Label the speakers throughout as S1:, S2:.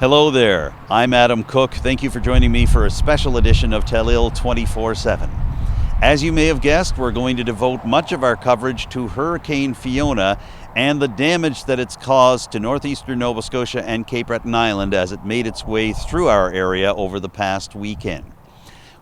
S1: Hello there, I'm Adam Cook. Thank you for joining me for a special edition of Telile 24/7. As you may have guessed, we're going to devote much of our coverage to Hurricane Fiona and the damage that it's caused to northeastern Nova Scotia and Cape Breton Island as it made its way through our area over the past weekend.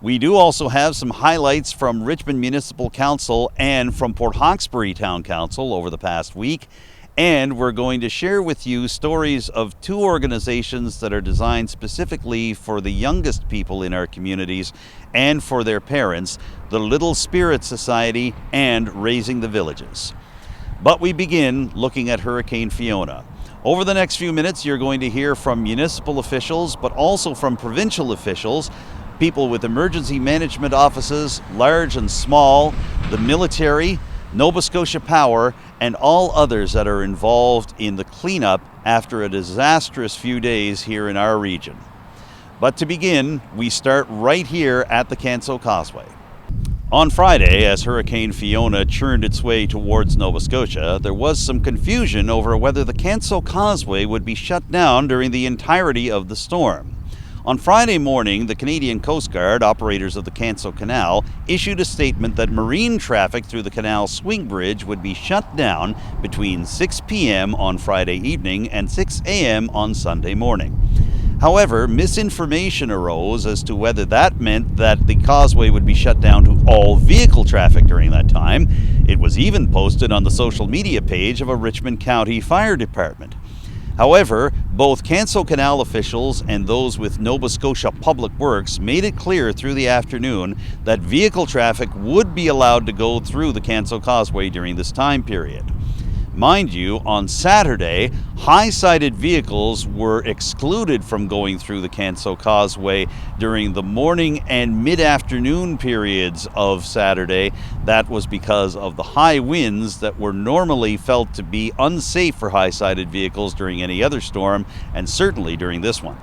S1: We do also have some highlights from Richmond Municipal Council and from Port Hawkesbury Town Council over the past week. And we're going to share with you stories of two organizations that are designed specifically for the youngest people in our communities and for their parents, the Little Spirit Society and Raising the Villages. But we begin looking at Hurricane Fiona. Over the next few minutes, you're going to hear from municipal officials, but also from provincial officials, people with emergency management offices, large and small, the military, Nova Scotia Power, and all others that are involved in the cleanup after a disastrous few days here in our region. But to begin, we start right here at the Canso Causeway. On Friday, as Hurricane Fiona churned its way towards Nova Scotia, there was some confusion over whether the Canso Causeway would be shut down during the entirety of the storm. On Friday morning, the Canadian Coast Guard, operators of the Canso Canal, issued a statement that marine traffic through the canal swing bridge would be shut down between 6 p.m. on Friday evening and 6 a.m. on Sunday morning. However, misinformation arose as to whether that meant that the causeway would be shut down to all vehicle traffic during that time. It was even posted on the social media page of a Richmond County Fire Department. However, both Canso Canal officials and those with Nova Scotia Public Works made it clear through the afternoon that vehicle traffic would be allowed to go through the Canso Causeway during this time period. Mind you, on Saturday, high-sided vehicles were excluded from going through the Canso Causeway during the morning and mid-afternoon periods of Saturday. That was because of the high winds that were normally felt to be unsafe for high-sided vehicles during any other storm, and certainly during this one.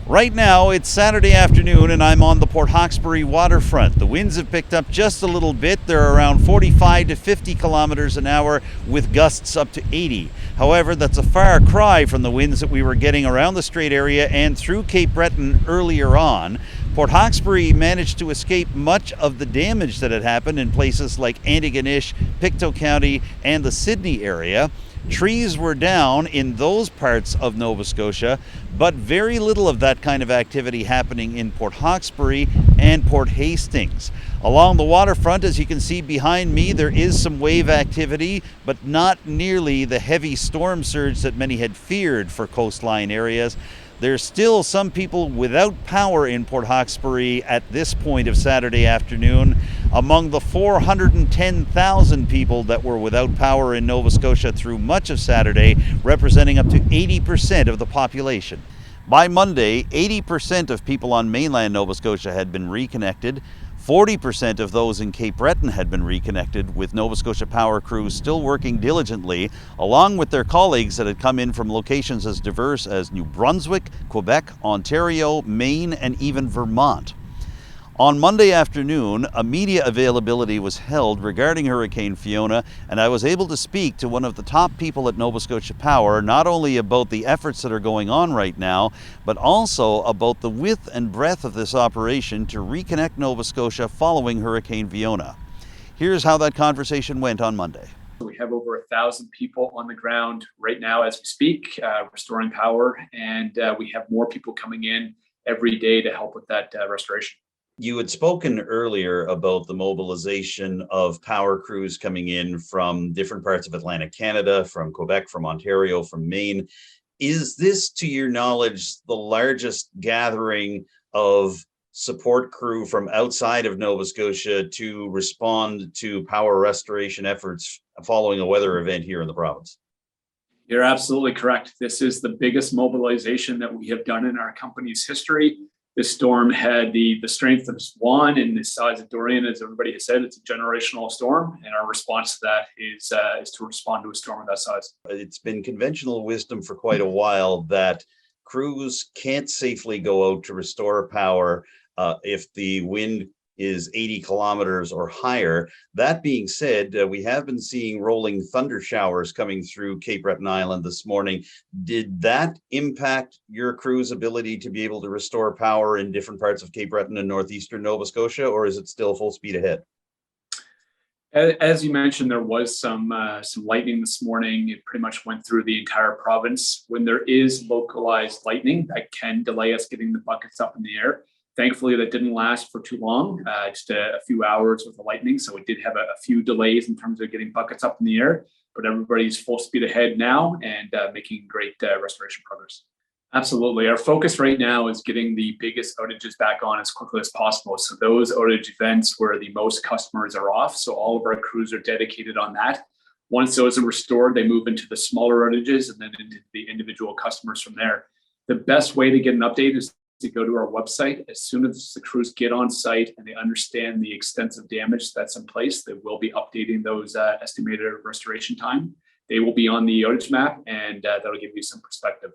S1: Right now, it's Saturday afternoon and I'm on the Port Hawkesbury waterfront. The winds have picked up just a little bit. They're around 45 to 50 kilometers an hour with gusts up to 80. However, that's a far cry from the winds that we were getting around the Strait area and through Cape Breton earlier on. Port Hawkesbury managed to escape much of the damage that had happened in places like Antigonish, Pictou County, and the Sydney area. Trees were down in those parts of Nova Scotia, but very little of that kind of activity happening in Port Hawkesbury and Port Hastings. Along the waterfront, as you can see behind me, there is some wave activity, but not nearly the heavy storm surge that many had feared for coastline areas. There's still some people without power in Port Hawkesbury at this point of Saturday afternoon. Among the 410,000 people that were without power in Nova Scotia through much of Saturday, representing up to 80% of the population. By Monday, 80% of people on mainland Nova Scotia had been reconnected. 40% of those in Cape Breton had been reconnected, with Nova Scotia Power crews still working diligently, along with their colleagues that had come in from locations as diverse as New Brunswick, Quebec, Ontario, Maine, and even Vermont. On Monday afternoon, a media availability was held regarding Hurricane Fiona, and I was able to speak to one of the top people at Nova Scotia Power, not only about the efforts that are going on right now, but also about the width and breadth of this operation to reconnect Nova Scotia following Hurricane Fiona. Here's how that conversation went on Monday.
S2: We have over 1,000 people on the ground right now as we speak, restoring power, and we have more people coming in every day to help with that restoration.
S1: You had spoken earlier about the mobilization of power crews coming in from different parts of Atlantic Canada, from Quebec, from Ontario, from Maine. Is this, to your knowledge, the largest gathering of support crew from outside of Nova Scotia to respond to power restoration efforts following a weather event here in the province?
S2: You're absolutely correct. This is the biggest mobilization that we have done in our company's history. This storm had the strength of Swan and the size of Dorian. As everybody has said, it's a generational storm, and our response to that is to respond to a storm of that size.
S1: It's been conventional wisdom for quite a while that crews can't safely go out to restore power if the wind is 80 kilometers or higher. That being said, we have been seeing rolling thunder showers coming through Cape Breton Island this morning. Did that impact your crew's ability to be able to restore power in different parts of Cape Breton and northeastern Nova Scotia, or is it still full speed ahead?
S2: As you mentioned, there was some lightning this morning. It pretty much went through the entire province. When there is localized lightning, that can delay us getting the buckets up in the air. Thankfully, that didn't last for too long, just a few hours with the lightning. So we did have a few delays in terms of getting buckets up in the air, but everybody's full speed ahead now and making great restoration progress. Absolutely. Our focus right now is getting the biggest outages back on as quickly as possible. So those outage events where the most customers are off. So all of our crews are dedicated on that. Once those are restored, they move into the smaller outages and then into the individual customers from there. The best way to get an update is to go to our website. As soon as the crews get on site and they understand the extensive damage that's in place, they will be updating those estimated restoration time. They will be on the outage map, and that'll give you some perspective.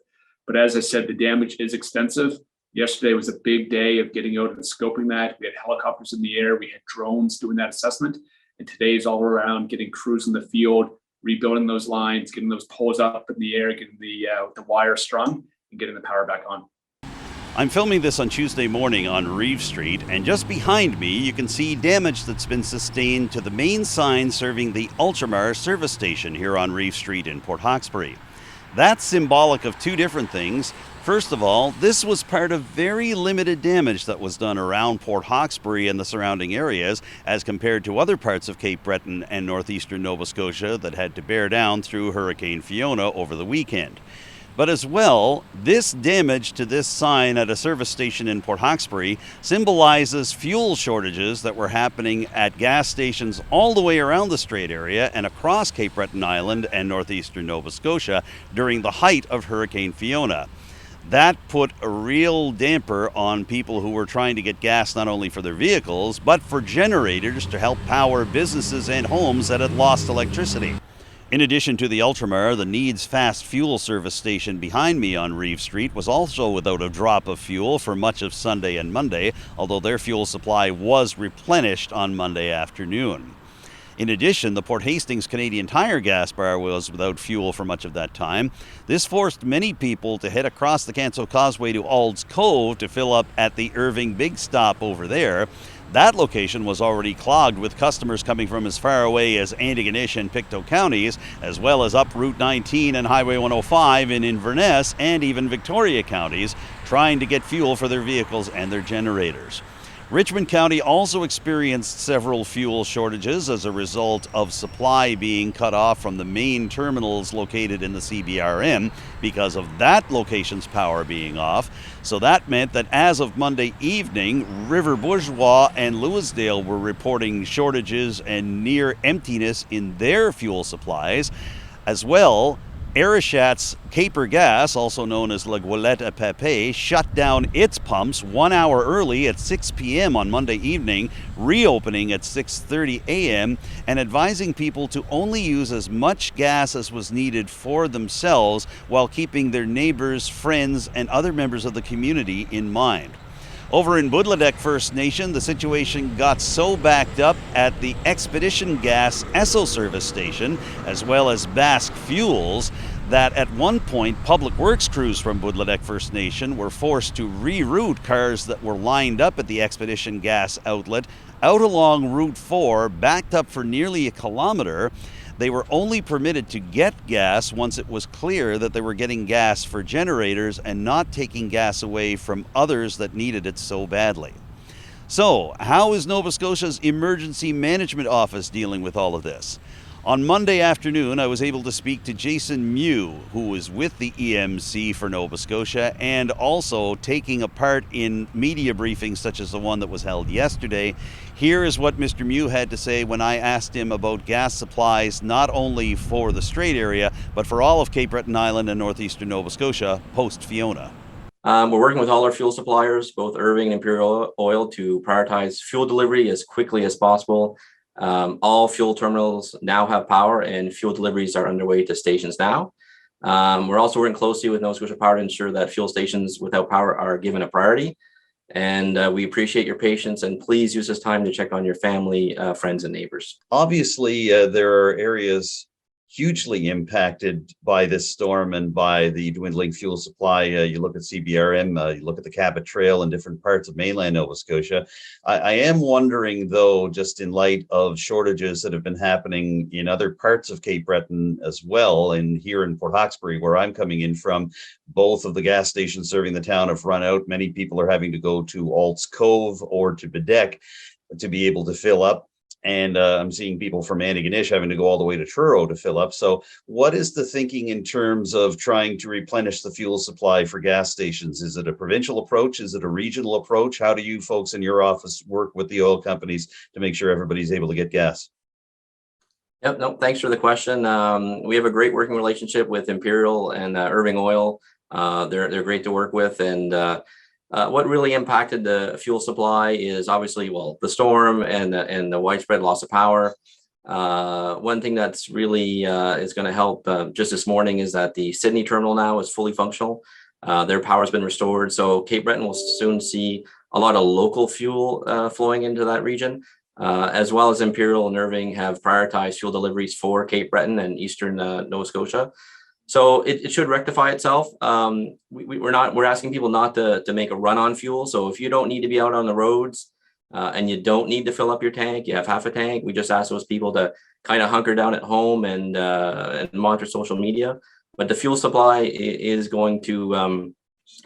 S2: But as I said, the damage is extensive. Yesterday was a big day of getting out and scoping that. We had helicopters in the air. We had drones doing that assessment. And today is all around getting crews in the field, rebuilding those lines, getting those poles up in the air, getting the wire strung, and getting the power back on.
S1: I'm filming this on Tuesday morning on Reeve Street, and just behind me you can see damage that's been sustained to the main sign serving the Ultramar service station here on Reeve Street in Port Hawkesbury. That's symbolic of two different things. First of all, this was part of very limited damage that was done around Port Hawkesbury and the surrounding areas as compared to other parts of Cape Breton and northeastern Nova Scotia that had to bear down through Hurricane Fiona over the weekend. But as well, this damage to this sign at a service station in Port Hawkesbury symbolizes fuel shortages that were happening at gas stations all the way around the Strait area and across Cape Breton Island and northeastern Nova Scotia during the height of Hurricane Fiona. That put a real damper on people who were trying to get gas not only for their vehicles, but for generators to help power businesses and homes that had lost electricity. In addition to the Ultramar, the Needs Fast Fuel service station behind me on Reeve Street was also without a drop of fuel for much of Sunday and Monday, although their fuel supply was replenished on Monday afternoon. In addition, the Port Hastings Canadian Tire gas bar was without fuel for much of that time. This forced many people to head across the Canso Causeway to Ald's Cove to fill up at the Irving Big Stop over there. That location was already clogged with customers coming from as far away as Antigonish and Pictou counties, as well as up Route 19 and Highway 105 in Inverness and even Victoria counties, trying to get fuel for their vehicles and their generators. Richmond County also experienced several fuel shortages as a result of supply being cut off from the main terminals located in the CBRM because of that location's power being off. So that meant that as of Monday evening, River Bourgeois and Louisdale were reporting shortages and near emptiness in their fuel supplies. As well, Arishat's Caper Gas, also known as La Goulette à Pape, shut down its pumps 1 hour early at 6 p.m. on Monday evening, reopening at 6:30 a.m. and advising people to only use as much gas as was needed for themselves while keeping their neighbors, friends, and other members of the community in mind. Over in Budladek First Nation, the situation got so backed up at the Expedition Gas Esso service station, as well as Basque Fuels, that at one point public works crews from Budladek First Nation were forced to reroute cars that were lined up at the Expedition Gas outlet out along Route 4, backed up for nearly a kilometer. They were only permitted to get gas once it was clear that they were getting gas for generators and not taking gas away from others that needed it so badly. So, how is Nova Scotia's Emergency Management Office dealing with all of this? On Monday afternoon, I was able to speak to Jason Mew, who was with the EMC for Nova Scotia and also taking a part in media briefings such as the one that was held yesterday. Here is what Mr. Mew had to say when I asked him about gas supplies, not only for the Strait area, but for all of Cape Breton Island and northeastern Nova Scotia post-Fiona.
S3: We're working with all our fuel suppliers, both Irving and Imperial Oil, to prioritize fuel delivery as quickly as possible. All fuel terminals now have power and fuel deliveries are underway to stations now. We're also working closely with Nova Scotia Power to ensure that fuel stations without power are given a priority. And we appreciate your patience, and please use this time to check on your family, friends, and neighbors.
S1: Obviously, there are areas hugely impacted by this storm and by the dwindling fuel supply. You look at CBRM, you look at the Cabot Trail and different parts of mainland Nova Scotia. I am wondering, though, just in light of shortages that have been happening in other parts of Cape Breton as well, and here in Port Hawkesbury, where I'm coming in from, both of the gas stations serving the town have run out. Many people are having to go to Alt's Cove or to Bedeck to be able to fill up. And I'm seeing people from Antigonish having to go all the way to Truro to fill up. So what is the thinking in terms of trying to replenish the fuel supply for gas stations? Is it a provincial approach? Is it a regional approach? How do you folks in your office work with the oil companies to make sure everybody's able to get gas?
S3: Yep, no, thanks for the question. We have a great working relationship with Imperial and Irving Oil. They're great to work with, and what really impacted the fuel supply is obviously, well, the storm and the widespread loss of power. One thing that's really is going to help just this morning is that the Sydney terminal now is fully functional. Their power has been restored, so Cape Breton will soon see a lot of local fuel flowing into that region, as well as Imperial and Irving have prioritized fuel deliveries for Cape Breton and eastern Nova Scotia. So it should rectify itself. We're asking people not to make a run on fuel. So if you don't need to be out on the roads and you don't need to fill up your tank, you have half a tank, we just ask those people to kind of hunker down at home and monitor social media. But the fuel supply is going to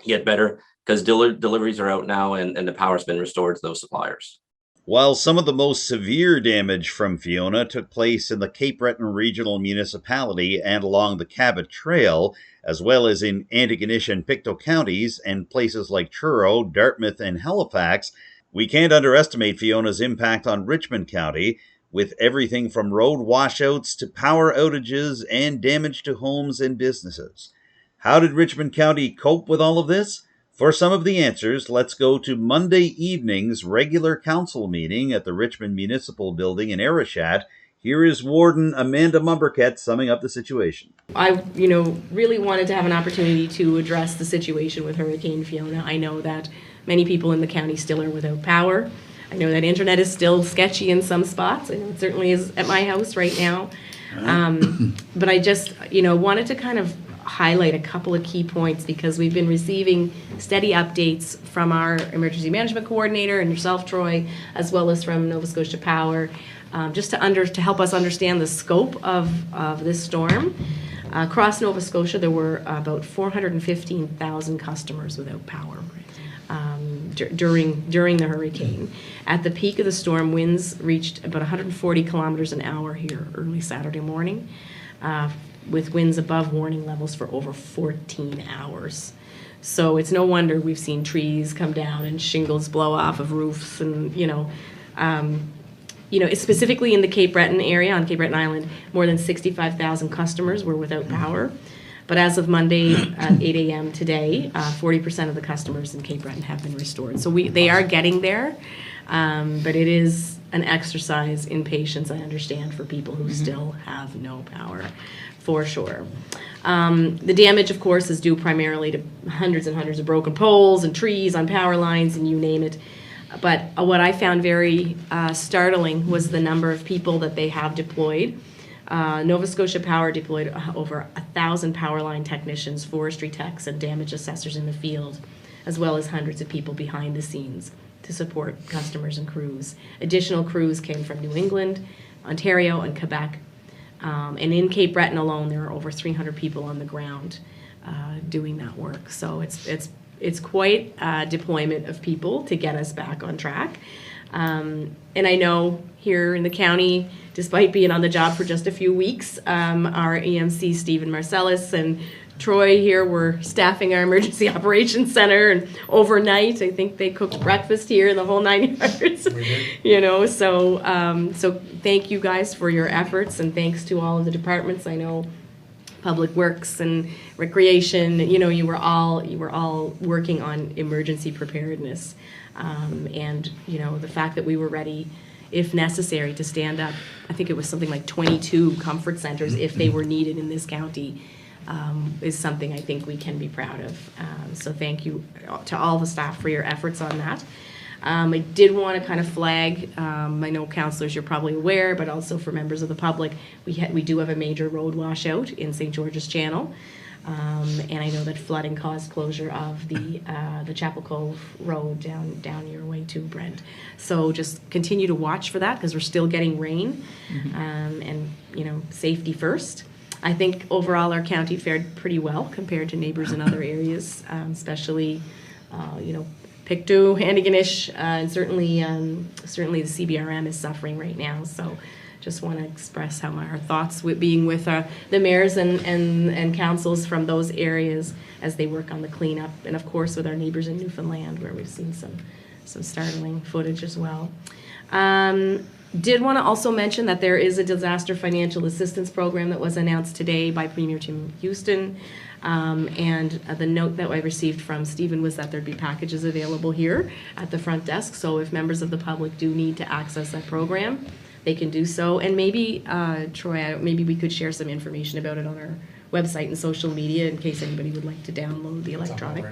S3: get better because deliveries are out now and the power's been restored to those suppliers.
S1: While some of the most severe damage from Fiona took place in the Cape Breton Regional Municipality and along the Cabot Trail, as well as in Antigonish and Pictou counties and places like Truro, Dartmouth, and Halifax, we can't underestimate Fiona's impact on Richmond County, with everything from road washouts to power outages and damage to homes and businesses. How did Richmond County cope with all of this? For some of the answers, let's go to Monday evening's regular council meeting at the Richmond Municipal Building in Arichat. Here is Warden Amanda Mumberket summing up the situation.
S4: I, really wanted to have an opportunity to address the situation with Hurricane Fiona. I know that many people in the county still are without power. I know that internet is still sketchy in some spots. I know it certainly is at my house right now. But I just, wanted to kind of highlight a couple of key points because we've been receiving steady updates from our emergency management coordinator and yourself, Troy, as well as from Nova Scotia Power, just to help us understand the scope of this storm. Across Nova Scotia, there were about 415,000 customers without power during the hurricane. At the peak of the storm, winds reached about 140 kilometers an hour here early Saturday morning, with winds above warning levels for over 14 hours. So it's no wonder we've seen trees come down and shingles blow off of roofs, and specifically in the Cape Breton area, on Cape Breton Island, more than 65,000 customers were without power. But as of Monday at 8 a.m. today, 40% of the customers in Cape Breton have been restored. So they are getting there, but it is an exercise in patience, I understand, for people who still have no power, for sure. The damage, of course, is due primarily to hundreds and hundreds of broken poles and trees on power lines, and you name it. But what I found very startling was the number of people that they have deployed. Nova Scotia Power deployed over 1,000 power line technicians, forestry techs, and damage assessors in the field, as well as hundreds of people behind the scenes to support customers and crews. Additional crews came from New England, Ontario, and Quebec. And in Cape Breton alone, there are over 300 people on the ground doing that work. So it's quite a deployment of people to get us back on track. And I know here in the county, despite being on the job for just a few weeks, our EMC, Stephen Marcellus, and Troy here were staffing our emergency operations center, and overnight, I think they cooked breakfast here in the whole 9 yards. So thank you guys for your efforts, and thanks to all of the departments. I know Public Works and Recreation, you were all working on emergency preparedness. And the fact that we were ready, if necessary, to stand up, I think it was something like 22 comfort centers if they were needed in this county. is something I think we can be proud of. So thank you to all the staff for your efforts on that. I did want to kind of flag, I know councillors, you're probably aware, but also for members of the public, we do have a major road washout in St. George's Channel. And I know that flooding caused closure of the Chapel Cove Road down your way to Brent. So just continue to watch for that, because we're still getting rain, and safety first. I think overall our county fared pretty well compared to neighbors in other areas, especially Pictou, Antigonish, and certainly the CBRM is suffering right now. So just want to express how our thoughts being with the mayors and councils from those areas as they work on the cleanup, and of course with our neighbors in Newfoundland, where we've seen some startling footage as well. Did want to also mention that there is a disaster financial assistance program that was announced today by Premier Tim Houston. And the note that I received from Stephen was that there'd be packages available here at the front desk. So if members of the public do need to access that program, they can do so. And maybe, Troy, maybe we could share some information about it on our website and social media in case anybody would like to download the electronic.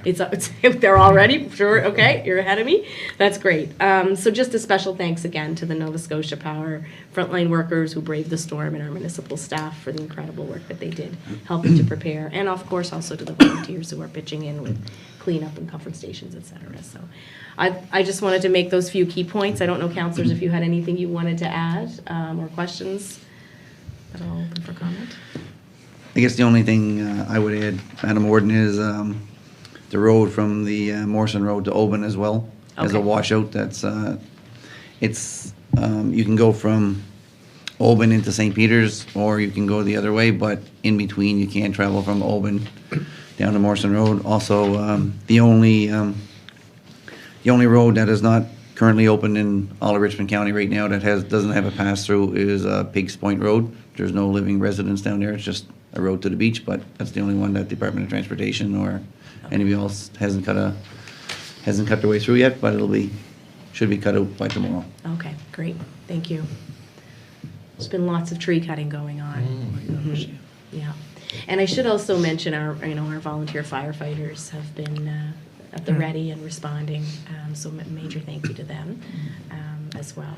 S4: It's out there already? Sure, okay, you're ahead of me. That's great. So just a special thanks again to the Nova Scotia Power frontline workers who braved the storm, and our municipal staff for the incredible work that they did helping to prepare. And of course also to the volunteers who are pitching in with cleanup and comfort stations, et cetera. So I just wanted to make those few key points. I don't know, councillors, if you had anything you wanted to add or questions that are open for comment.
S5: I guess the only thing I would add, Madam Warden, is the road from the Morrison Road to Oban as well as a washout. That's you can go from Oban into St. Peters, or you can go the other way, but in between you can't travel from Oban down to Morrison Road. Also, the only road that is not currently open in all of Richmond County right now that doesn't have a pass through is Pigs Point Road. There's no living residents down there. It's just a road to the beach, but that's the only one that Department of Transportation or anybody else hasn't cut their way through yet, but should be cut out by tomorrow.
S4: Okay, great, thank you. There's been lots of tree cutting going on. Yeah, and I should also mention our volunteer firefighters have been at the ready and responding. So major thank you to them as well.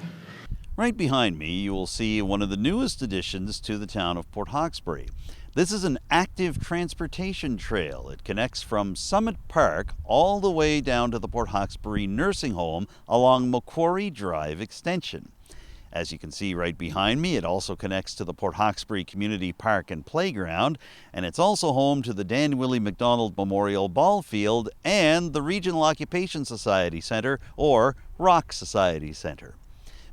S1: Right behind me, you will see one of the newest additions to the town of Port Hawkesbury. This is an active transportation trail. It connects from Summit Park all the way down to the Port Hawkesbury Nursing Home along Macquarie Drive Extension. As you can see right behind me, it also connects to the Port Hawkesbury Community Park and Playground, and it's also home to the Dan Willie MacDonald Memorial Ball Field and the Regional Occupation Society Centre, or ROC Society Centre.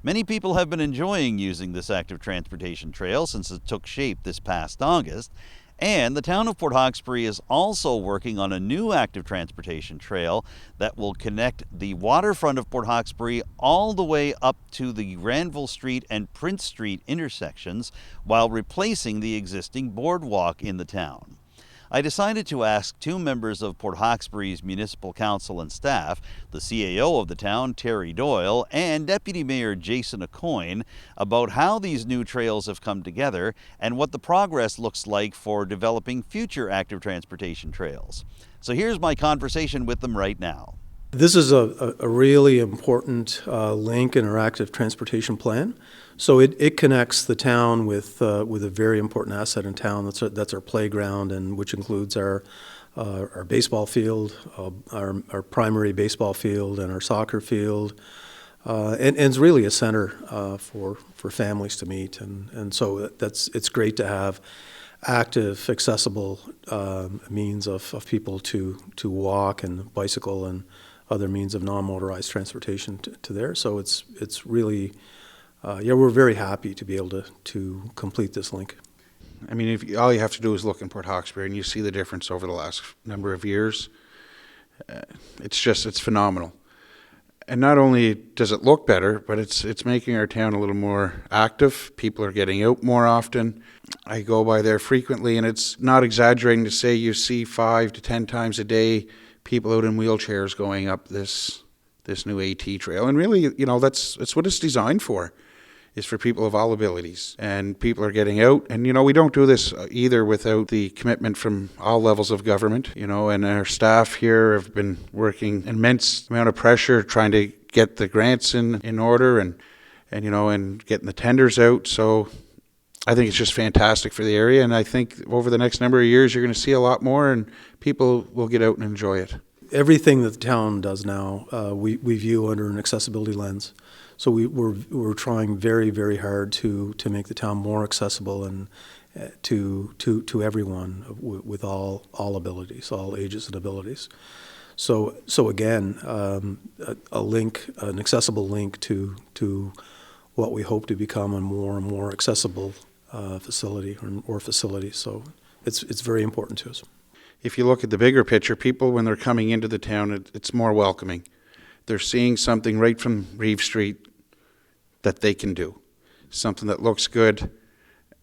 S1: Many people have been enjoying using this active transportation trail since it took shape this past August, and the town of Port Hawkesbury is also working on a new active transportation trail that will connect the waterfront of Port Hawkesbury all the way up to the Granville Street and Prince Street intersections while replacing the existing boardwalk in the town. I decided to ask two members of Port Hawkesbury's Municipal Council and staff, the CAO of the town, Terry Doyle, and Deputy Mayor Jason Aucoin, about how these new trails have come together and what the progress looks like for developing future active transportation trails. So here's my conversation with them right now.
S6: This is a really important link in our active transportation plan. So it connects the town with a very important asset in town. That's our playground, and which includes our baseball field, our primary baseball field, and our soccer field, and it's really a center for families to meet. And so it's great to have active, accessible means of people to walk and bicycle and other means of non-motorized transportation to there. So it's really, we're very happy to be able to complete this link.
S7: I mean, all you have to do is look in Port Hawkesbury and you see the difference over the last number of years. It's phenomenal. And not only does it look better, but it's making our town a little more active. People are getting out more often. I go by there frequently, and it's not exaggerating to say you see 5 to 10 times a day people out in wheelchairs going up this new AT trail. And really, that's what it's designed for. is for people of all abilities, and people are getting out. And, we don't do this either without the commitment from all levels of government, and our staff here have been working immense amount of pressure trying to get the grants in order and getting the tenders out. So I think it's just fantastic for the area, and I think over the next number of years you're going to see a lot more, and people will get out and enjoy it.
S6: Everything that the town does now, we view under an accessibility lens. So we're trying very, very hard to make the town more accessible and to everyone with all abilities, all ages and abilities. So again, an accessible link to what we hope to become a more and more accessible facility or facilities. So it's very important to us.
S7: If you look at the bigger picture, people, when they're coming into the town, it's more welcoming. They're seeing something right from Reeve Street that they can do, something that looks good,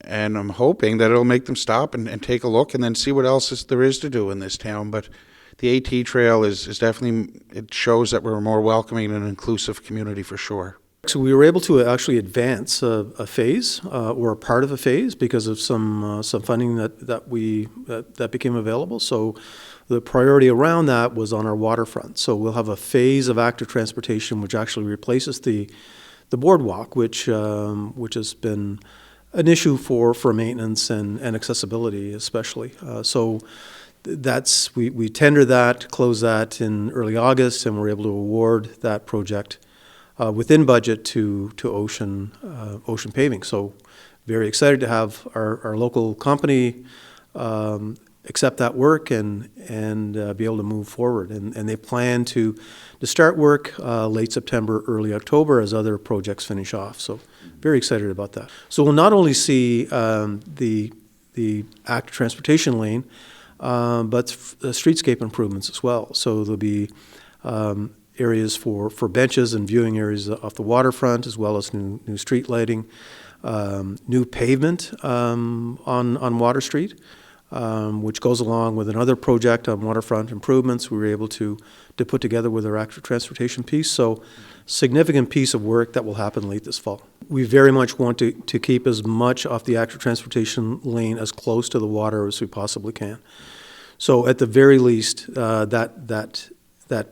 S7: and I'm hoping that it'll make them stop and take a look and then see what else there is to do in this town. But the AT Trail is definitely, it shows that we're a more welcoming and inclusive community for sure.
S6: So we were able to actually advance a phase or a part of a phase because of some funding that became available. So the priority around that was on our waterfront. So we'll have a phase of active transportation which actually replaces the boardwalk, which has been an issue for maintenance and accessibility especially. So that's we tendered that, closed that in early August, and we're able to award that project within budget to Ocean Paving. So very excited to have our local company accept that work and be able to move forward. And they plan to start work late September, early October as other projects finish off. So very excited about that. So we'll not only see the active transportation lane, but streetscape improvements as well. So there'll be areas for benches and viewing areas off the waterfront, as well as new street lighting, new pavement on Water Street, which goes along with another project on waterfront improvements we were able to put together with our active transportation piece. So significant piece of work that will happen late this fall. We very much want to keep as much off the active transportation lane as close to the water as we possibly can. So at the very least, that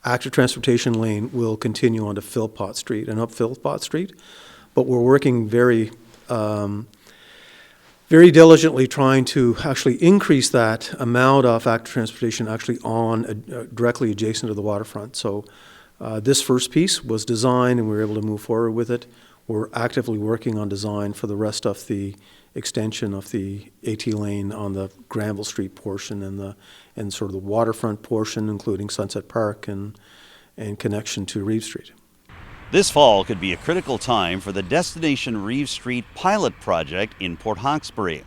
S6: active transportation lane will continue onto Philpott Street and up Philpott Street, but we're working very diligently trying to actually increase that amount of active transportation actually on directly adjacent to the waterfront. So this first piece was designed and we were able to move forward with it. We're actively working on design for the rest of the extension of the AT lane on the Granville Street portion and sort of the waterfront portion, including Sunset Park and connection to Reeve Street.
S1: This fall could be a critical time for the Destination Reeve Street pilot project in Port Hawkesbury.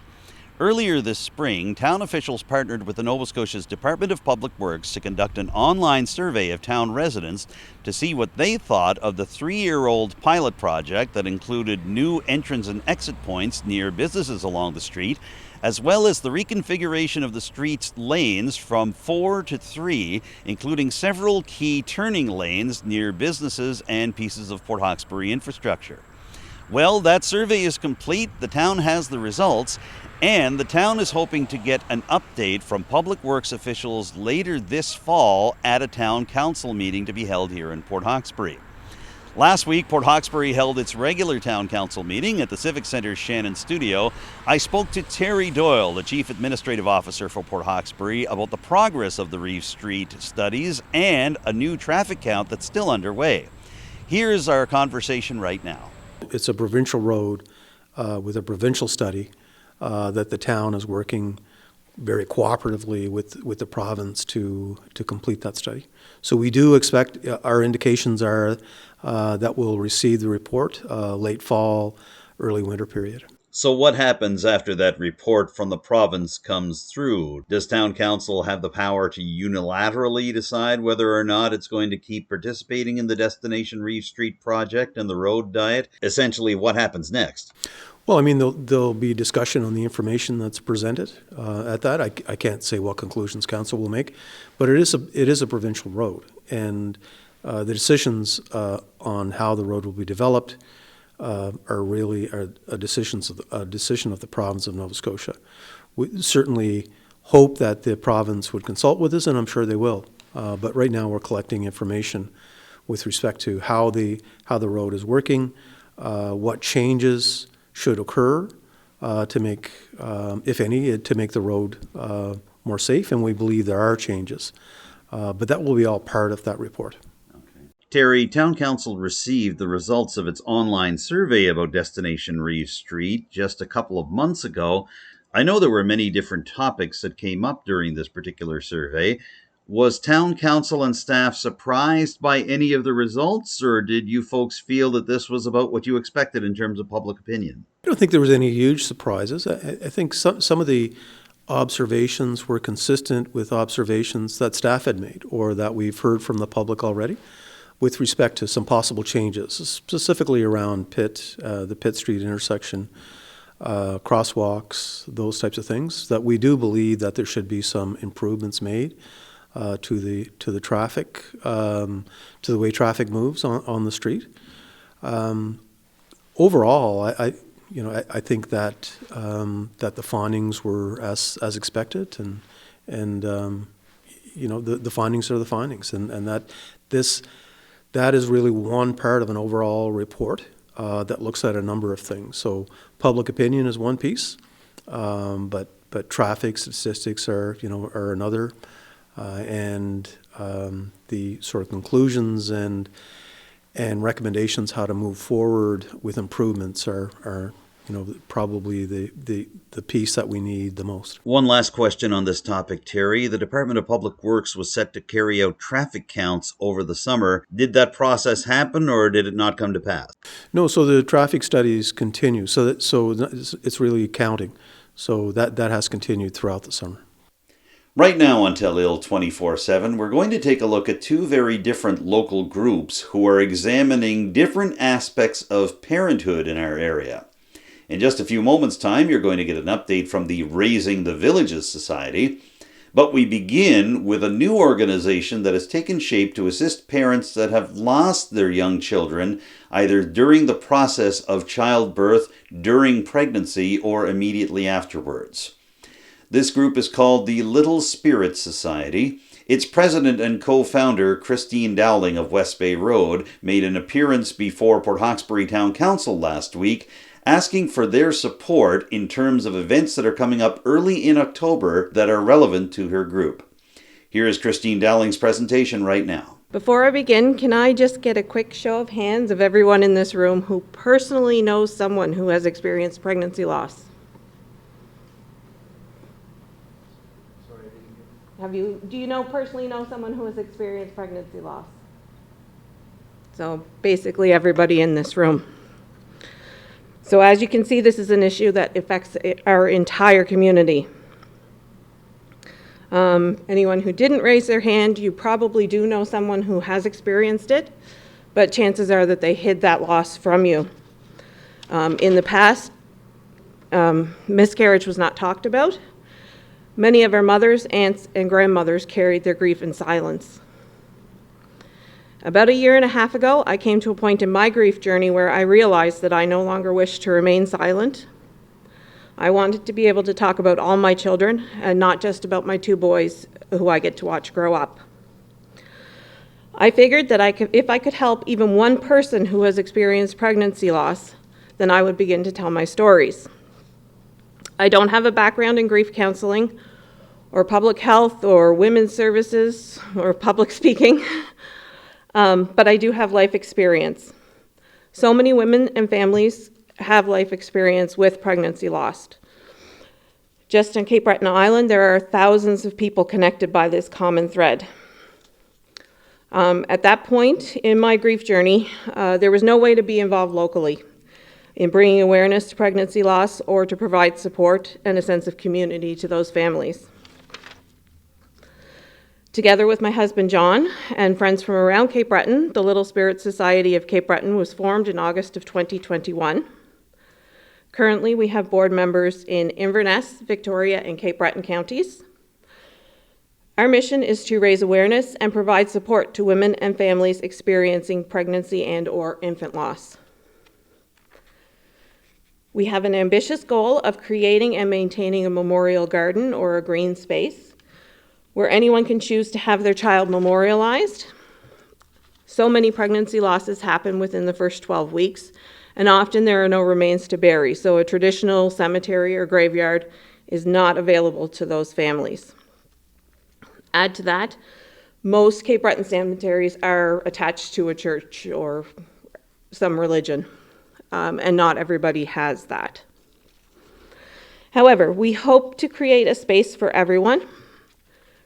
S1: Earlier this spring, town officials partnered with the Nova Scotia's Department of Public Works to conduct an online survey of town residents to see what they thought of the 3-year-old pilot project that included new entrance and exit points near businesses along the street, as well as the reconfiguration of the street's lanes from 4 to 3, including several key turning lanes near businesses and pieces of Port Hawkesbury infrastructure. Well, that survey is complete, the town has the results, and the town is hoping to get an update from Public Works officials later this fall at a town council meeting to be held here in Port Hawkesbury. Last week, Port Hawkesbury held its regular town council meeting at the Civic Centre's Shannon studio. I spoke to Terry Doyle, the Chief Administrative Officer for Port Hawkesbury, about the progress of the Reeve Street studies and a new traffic count that's still underway. Here's our conversation right now.
S6: It's a provincial road with a provincial study that the town is working very cooperatively with the province to complete that study. So we do expect, our indications are that we'll receive the report late fall, early winter period.
S1: So what happens after that report from the province comes through? Does town council have the power to unilaterally decide whether or not it's going to keep participating in the Destination Reeve Street project and the road diet? Essentially, what happens next?
S6: Well, I mean, there'll be discussion on the information that's presented at that. I can't say what conclusions council will make, but it is a provincial road, and the decisions on how the road will be developed are really a decision of the province of Nova Scotia. We certainly hope that the province would consult with us, and I'm sure they will. But right now we're collecting information with respect to how the road is working, what changes should occur to make, if any, to make the road more safe, and we believe there are changes. But that will be all part of that report.
S1: Terry, Town Council received the results of its online survey about Destination Reeve Street just a couple of months ago. I know there were many different topics that came up during this particular survey. Was Town Council and staff surprised by any of the results, or did you folks feel that this was about what you expected in terms of public opinion?
S6: I don't think there was any huge surprises. I think some of the observations were consistent with observations that staff had made or that we've heard from the public already with respect to some possible changes, specifically around the Pitt Street intersection, crosswalks, those types of things, that we do believe that there should be some improvements made to the traffic, to the way traffic moves on the street. Overall, I think that that the findings were as expected, and the findings are the findings, and that is really one part of an overall report that looks at a number of things. So public opinion is one piece, but traffic statistics are another, and the sort of conclusions and recommendations how to move forward with improvements are probably the piece that we need the most.
S1: One last question on this topic, Terry. The Department of Public Works was set to carry out traffic counts over the summer. Did that process happen, or did it not come to pass?
S6: No, so the traffic studies continue. So it's really counting. So that has continued throughout the summer.
S1: Right now on Telile 24/7, we're going to take a look at two very different local groups who are examining different aspects of parenthood in our area. In just a few moments' time, you're going to get an update from the Raising the Villages Society. But we begin with a new organization that has taken shape to assist parents that have lost their young children, either during the process of childbirth, during pregnancy, or immediately afterwards. This group is called the Little Spirit Society. Its president and co-founder, Christine Dowling of West Bay Road, made an appearance before Port Hawkesbury Town Council last week, asking for their support in terms of events that are coming up early in October that are relevant to her group. Here is Christine Dowling's presentation right now.
S8: Before I begin, can I just get a quick show of hands of everyone in this room who personally knows someone who has experienced pregnancy loss? Do you personally know someone who has experienced pregnancy loss? So basically everybody in this room. So as you can see, this is an issue that affects our entire community. Anyone who didn't raise their hand, you probably do know someone who has experienced it, but chances are that they hid that loss from you. In the past, miscarriage was not talked about. Many of our mothers, aunts, and grandmothers carried their grief in silence. About 1.5 years ago, I came to a point in my grief journey where I realized that I no longer wished to remain silent. I wanted to be able to talk about all my children and not just about my 2 boys who I get to watch grow up. I figured that if I could help even one person who has experienced pregnancy loss, then I would begin to tell my stories. I don't have a background in grief counseling or public health or women's services or public speaking, but I do have life experience. So many women and families have life experience with pregnancy loss. Just on Cape Breton Island, there are thousands of people connected by this common thread. At that point in my grief journey, there was no way to be involved locally in bringing awareness to pregnancy loss or to provide support and a sense of community to those families. Together with my husband John and friends from around Cape Breton, the Little Spirit Society of Cape Breton was formed in August of 2021. Currently, we have board members in Inverness, Victoria, and Cape Breton counties. Our mission is to raise awareness and provide support to women and families experiencing pregnancy and/or infant loss. We have an ambitious goal of creating and maintaining a memorial garden or a green space where anyone can choose to have their child memorialized. So many pregnancy losses happen within the first 12 weeks, and often there are no remains to bury, so a traditional cemetery or graveyard is not available to those families. Add to that, most Cape Breton cemeteries are attached to a church or some religion, and not everybody has that. However, we hope to create a space for everyone,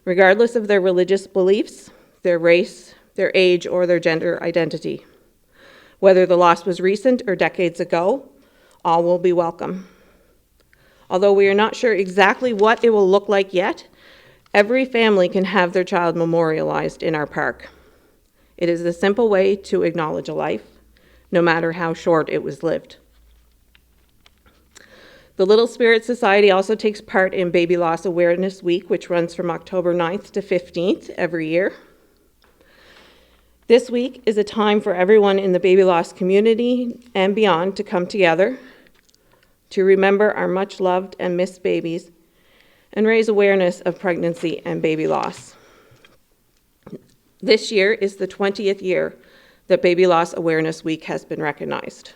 S8: regardless of their religious beliefs, their race, their age, or their gender identity. Whether the loss was recent or decades ago, all will be welcome. Although we are not sure exactly what it will look like yet, every family can have their child memorialized in our park. It is a simple way to acknowledge a life, no matter how short it was lived. The Little Spirit Society also takes part in Baby Loss Awareness Week, which runs from October 9th to 15th every year. This week is a time for everyone in the baby loss community and beyond to come together to remember our much loved and missed babies and raise awareness of pregnancy and baby loss. This year is the 20th year that Baby Loss Awareness Week has been recognized.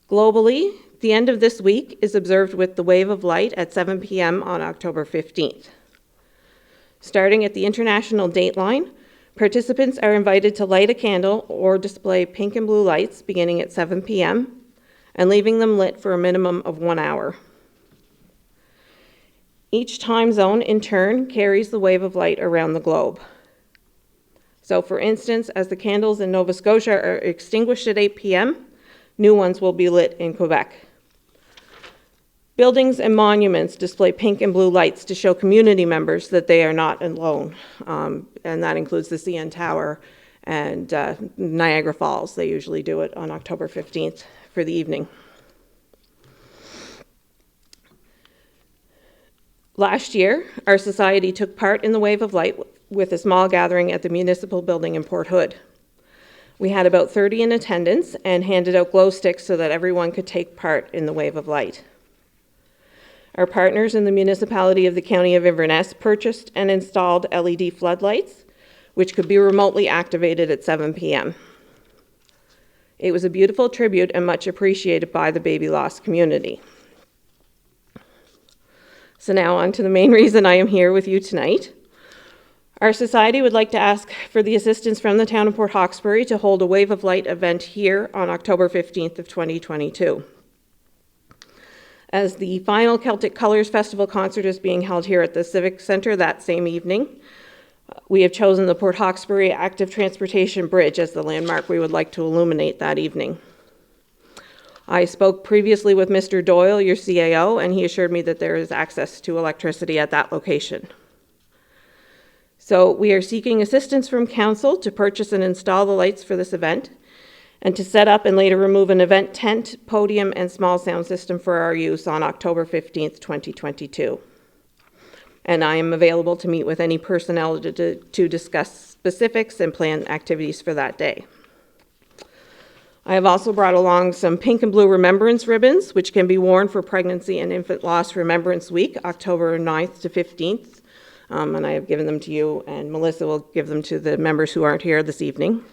S8: Globally, the end of this week is observed with the Wave of Light at 7 p.m. on October 15th. Starting at the international dateline, participants are invited to light a candle or display pink and blue lights beginning at 7 p.m. and leaving them lit for a minimum of 1 hour. Each time zone, in turn, carries the wave of light around the globe. So, for instance, as the candles in Nova Scotia are extinguished at 8 p.m., new ones will be lit in Quebec. Buildings and monuments display pink and blue lights to show community members that they are not alone, and that includes the CN Tower and Niagara Falls. They usually do it on October 15th for the evening. Last year, our society took part in the Wave of Light with a small gathering at the municipal building in Port Hood. We had about 30 in attendance and handed out glow sticks so that everyone could take part in the Wave of Light. Our partners in the municipality of the County of Inverness purchased and installed LED floodlights, which could be remotely activated at 7 p.m. It was a beautiful tribute and much appreciated by the baby loss community. So now on to the main reason I am here with you tonight. Our society would like to ask for the assistance from the town of Port Hawkesbury to hold a Wave of Light event here on October 15th of 2022. As the final Celtic Colours Festival concert is being held here at the Civic Centre that same evening, we have chosen the Port Hawkesbury Active Transportation Bridge as the landmark we would like to illuminate that evening. I spoke previously with Mr. Doyle, your CAO, and he assured me that there is access to electricity at that location. So we are seeking assistance from council to purchase and install the lights for this event, and to set up and later remove an event tent, podium, and small sound system for our use on October 15th, 2022. And I am available to meet with any personnel to discuss specifics and plan activities for that day. I have also brought along some pink and blue remembrance ribbons, which can be worn for Pregnancy and Infant Loss Remembrance Week, October 9th to 15th. And I have given them to you, and Melissa will give them to the members who aren't here this evening.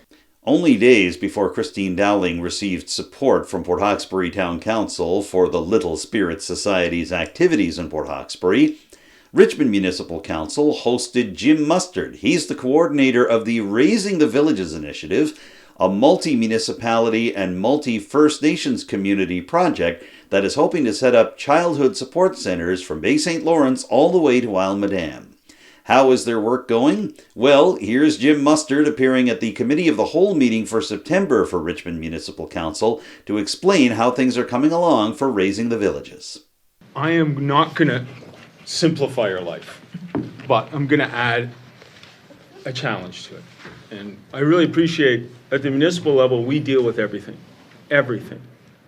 S1: Only days before Christine Dowling received support from Port Hawkesbury Town Council for the Little Spirit Society's activities in Port Hawkesbury, Richmond Municipal Council hosted Jim Mustard. He's the coordinator of the Raising the Villages initiative, a multi-municipality and multi-First Nations community project that is hoping to set up childhood support centers from Bay St. Lawrence all the way to Isle Madame. How is their work going? Well, here's Jim Mustard appearing at the Committee of the Whole meeting for September for Richmond Municipal Council to explain how things are coming along for Raising the Villages.
S9: I am not going to simplify your life, but I'm going to add a challenge to it. And I really appreciate at the municipal level, we deal with everything,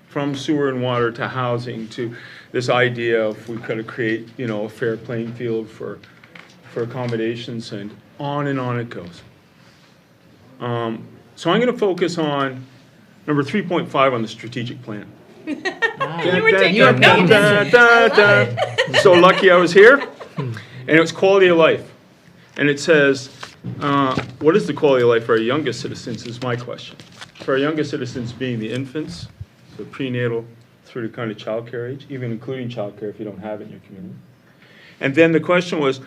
S9: from sewer and water to housing to this idea of we got to create, a fair playing field for accommodations, and on it goes. So I'm going to focus on Number 3.5 on the strategic plan.
S4: You were taking notes.
S9: So lucky I was here. And it was quality of life. And it says, what is the quality of life for our youngest citizens is my question. For our youngest citizens being the infants, so prenatal through to kind of childcare age, even including childcare if you don't have it in your community. And then the question was,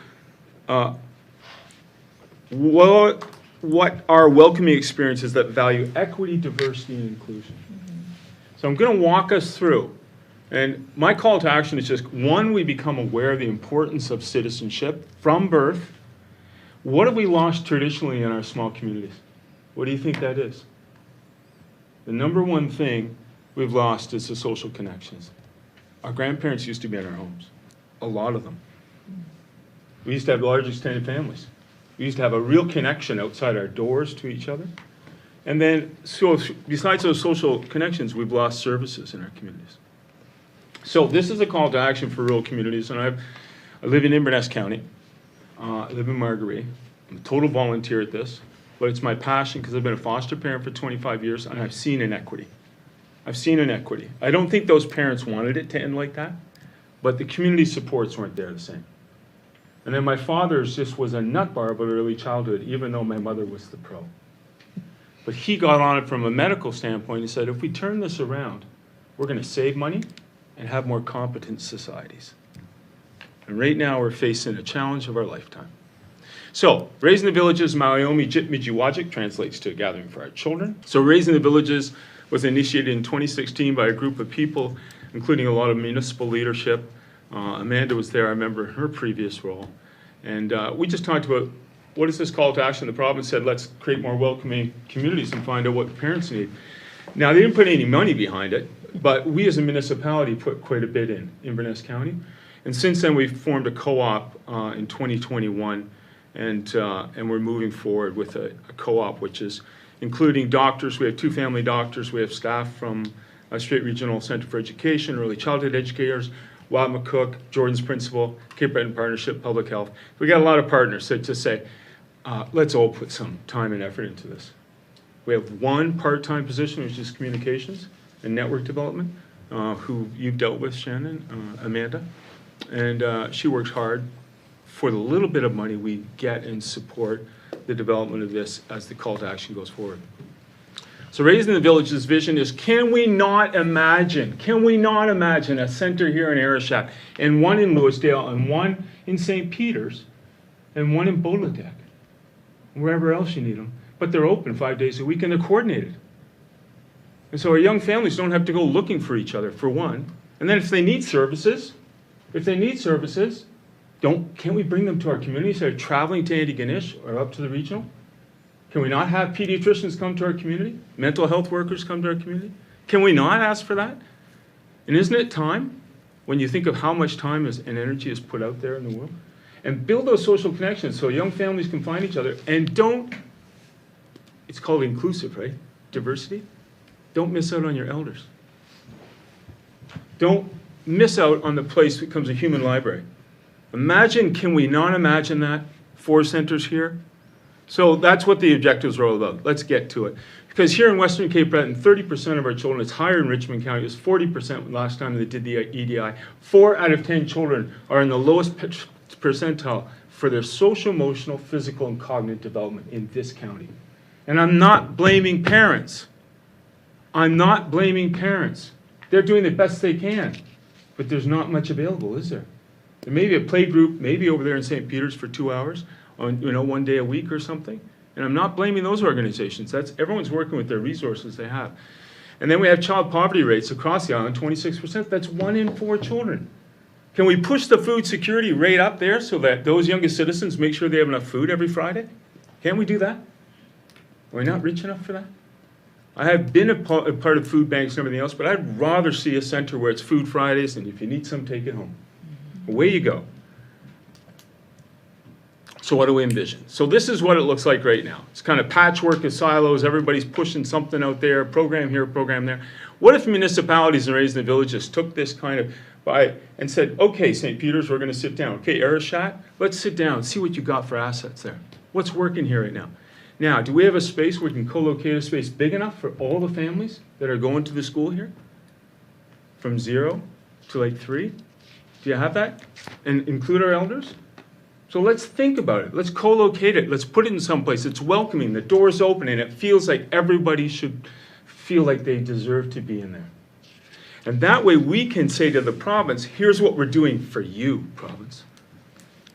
S9: what are welcoming experiences that value equity, diversity, and inclusion? So I'm going to walk us through. And my call to action is just, one, we become aware of the importance of citizenship from birth. What have we lost traditionally in our small communities? What do you think that is? The number one thing we've lost is the social connections. Our grandparents used to be in our homes, a lot of them. We used to have large extended families. We used to have a real connection outside our doors to each other. And then, so besides those social connections, we've lost services in our communities. So this is a call to action for rural communities, and I live in Inverness County. I live in Marguerite. I'm a total volunteer at this, but it's my passion because I've been a foster parent for 25 years, and I've seen inequity. I've seen inequity. I don't think those parents wanted it to end like that, but the community supports weren't there the same. And then my father's just was a nut bar about early childhood, even though my mother was the pro. But he got on it from a medical standpoint. He said, if we turn this around, we're going to save money and have more competent societies. And right now we're facing a challenge of our lifetime. So, Raising the Villages, Maoyomi Jit Mijiwajik translates to a gathering for our children. So Raising the Villages was initiated in 2016 by a group of people, including a lot of municipal leadership. Amanda was there, I remember her previous role. And we just talked about what is this call to action. The province said, let's create more welcoming communities and find out what parents need. Now, they didn't put any money behind it, but we as a municipality put quite a bit in Inverness County. And since then, we've formed a co-op in 2021, and we're moving forward with a co-op, which is including doctors. We have 2 family doctors. We have staff from Strait Regional Centre for Education, early childhood educators, Wild McCook, Jordan's Principal, Cape Breton Partnership, Public Health. We got a lot of partners that just say, let's all put some time and effort into this. We have 1 part-time position, which is communications and network development, who you've dealt with, Shannon, Amanda. And she works hard for the little bit of money we get and support the development of this as the call to action goes forward. So Raising the Villages' vision is, can we not imagine a center here in Arishat, and 1 in Lewisdale, and 1 in St. Peter's, and 1 in Bolidec, wherever else you need them. But they're open 5 days a week, and they're coordinated. And so our young families don't have to go looking for each other, for one. And then if they need services, can't we bring them to our community instead of traveling to Antigonish or up to the regional? Can we not have pediatricians come to our community? Mental health workers come to our community? Can we not ask for that? And isn't it time, when you think of how much time and energy is put out there in the world, and build those social connections so young families can find each other, and don't, it's called inclusive, right? Diversity. Don't miss out on your elders. Don't miss out on the place that becomes a human library. Imagine, can we not imagine that? 4 centers here. So that's what the objectives are all about. Let's get to it. Because here in Western Cape Breton, 30% of our children, it's higher in Richmond County, it was 40% last time they did the EDI. 4 out of 10 children are in the lowest percentile for their social, emotional, physical, and cognitive development in this county. And I'm not blaming parents. They're doing the best they can, but there's not much available, is there? There may be a play group, maybe over there in St. Peter's for 2 hours, on 1 day a week or something. And I'm not blaming those organizations. Everyone's working with their resources they have. And then we have child poverty rates across the island, 26%. That's 1 in 4 children. Can we push the food security rate up there so that those youngest citizens make sure they have enough food every Friday? Can't we do that? Are we not rich enough for that? I have been a part of food banks and everything else, but I'd rather see a center where it's Food Fridays, and if you need some, take it home. Away you go. So what do we envision? So this is what it looks like right now. It's kind of patchwork of silos. Everybody's pushing something out there, program here, program there. What if municipalities and Raising the Villages took this kind of by and said, okay, St. Peter's, we're going to sit down. Okay, Arishat, let's sit down, see what you got for assets there. What's working here right now? Now, do we have a space where we can co-locate a space big enough for all the families that are going to the school here? From 0 to like 3? Do you have that? And include our elders? So let's think about it. Let's co-locate it. Let's put it in some place. It's welcoming. The door's open and it feels like everybody should feel like they deserve to be in there. And that way we can say to the province, here's what we're doing for you, province.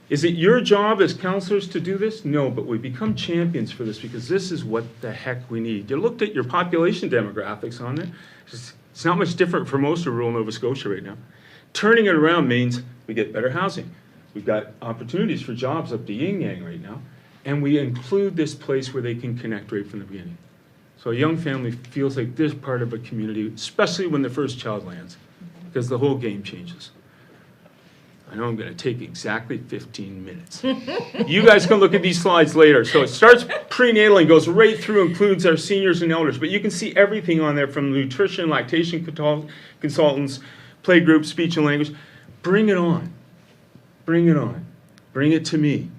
S9: Is it your job as councillors to do this? No, but we become champions for this because this is what the heck we need. You looked at your population demographics on there. It's not much different for most of rural Nova Scotia right now. Turning it around means we get better housing. We've got opportunities for jobs up to yin-yang right now. And we include this place where they can connect right from the beginning. So a young family feels like they're part of a community, especially when the first child lands, because the whole game changes. I know I'm going to take exactly 15 minutes. You guys can look at these slides later. So it starts prenatal and goes right through, includes our seniors and elders. But you can see everything on there from nutrition, lactation consultants, play groups, speech and language. Bring it on. Bring it on. Bring it to me.